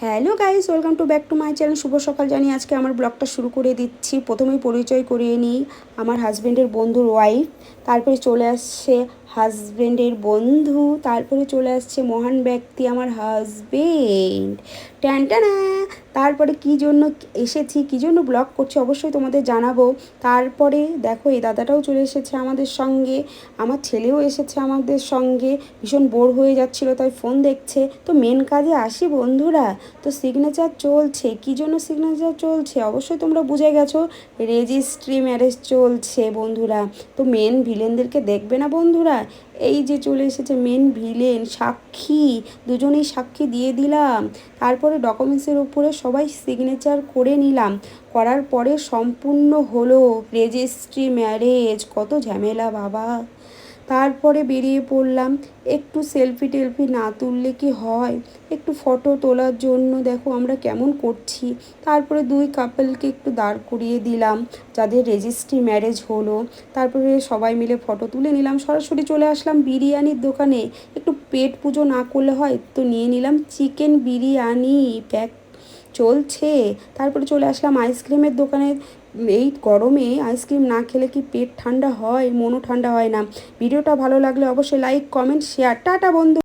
Hello guys, welcome to back to my channel. শুভ সকাল জানিয়ে আজকে আমার ব্লগটা শুরু করে দিচ্ছি। প্রথমেই পরিচয় করিয়ে নিই, আমার হাজব্যান্ডের বন্ধুর ওয়াইফ। তারপরে চলে আসছে হাজব্যান্ডের বন্ধু, তারপরে চলে আসছে মহান ব্যক্তি আমার হাজব্যান্ড। ট্যানটানা। তারপরে কী জন্য এসেছি, কী জন্য ব্লগ করছি অবশ্যই তোমাদের জানাবো। তারপরে দেখো এই দাদাটাও চলে এসেছে আমাদের সঙ্গে, আমার ছেলেও এসেছে আমাদের সঙ্গে। ভীষণ বোর হয়ে যাচ্ছিলো তাই ফোন দেখছে। তো মেন কাজে আসি বন্ধুরা। তো সিগনেচার চলছে, কী জন্য সিগনেচার চলছে অবশ্যই তোমরা বুঝে গেছো। রেজিস্ট্রি ম্যারেজ চলছে বন্ধুরা। তো মেন ভিলেনদেরকে দেখবে না বন্ধুরা। এই যে চলে এসেছে মেন ভিলেন, সাক্ষী। দুজনেই সাক্ষী দিয়ে দিলাম। তারপরে ডকুমেন্টসের উপরে সবাই সিগনেচার করে নিলাম। করার পরে সম্পূর্ণ হলো রেজিস্ট্রি ম্যারেজ। কত ঝামেলা বাবা। তারপরে বেরিয়ে পড়লাম। একটু সেলফি টেলফি না তুললে কি হয়, একটু ফটো তোলার জন্য দেখো আমরা কেমন করছি। তারপরে দুই কাপলকে একটু দাঁড় করিয়ে দিলাম যাদের রেজিস্ট্রি ম্যারেজ হলো। তারপরে সবাই মিলে ফটো তুলে নিলাম। সরাসরি চলে আসলাম বিরিয়ানির দোকানে। একটু পেট পুজো না করলে হয়, তো নিয়ে নিলাম চিকেন বিরিয়ানি প্যাক চলছে। তারপরে চলে আসলাম আইসক্রিমের দোকানে। এই গরমে আইসক্রিম না খেলে কি পেট ঠান্ডা হয়, মনও ঠান্ডা হয় না। ভিডিওটা ভালো লাগলে অবশ্যই লাইক, কমেন্ট, শেয়ার। টাটা বন্ধু।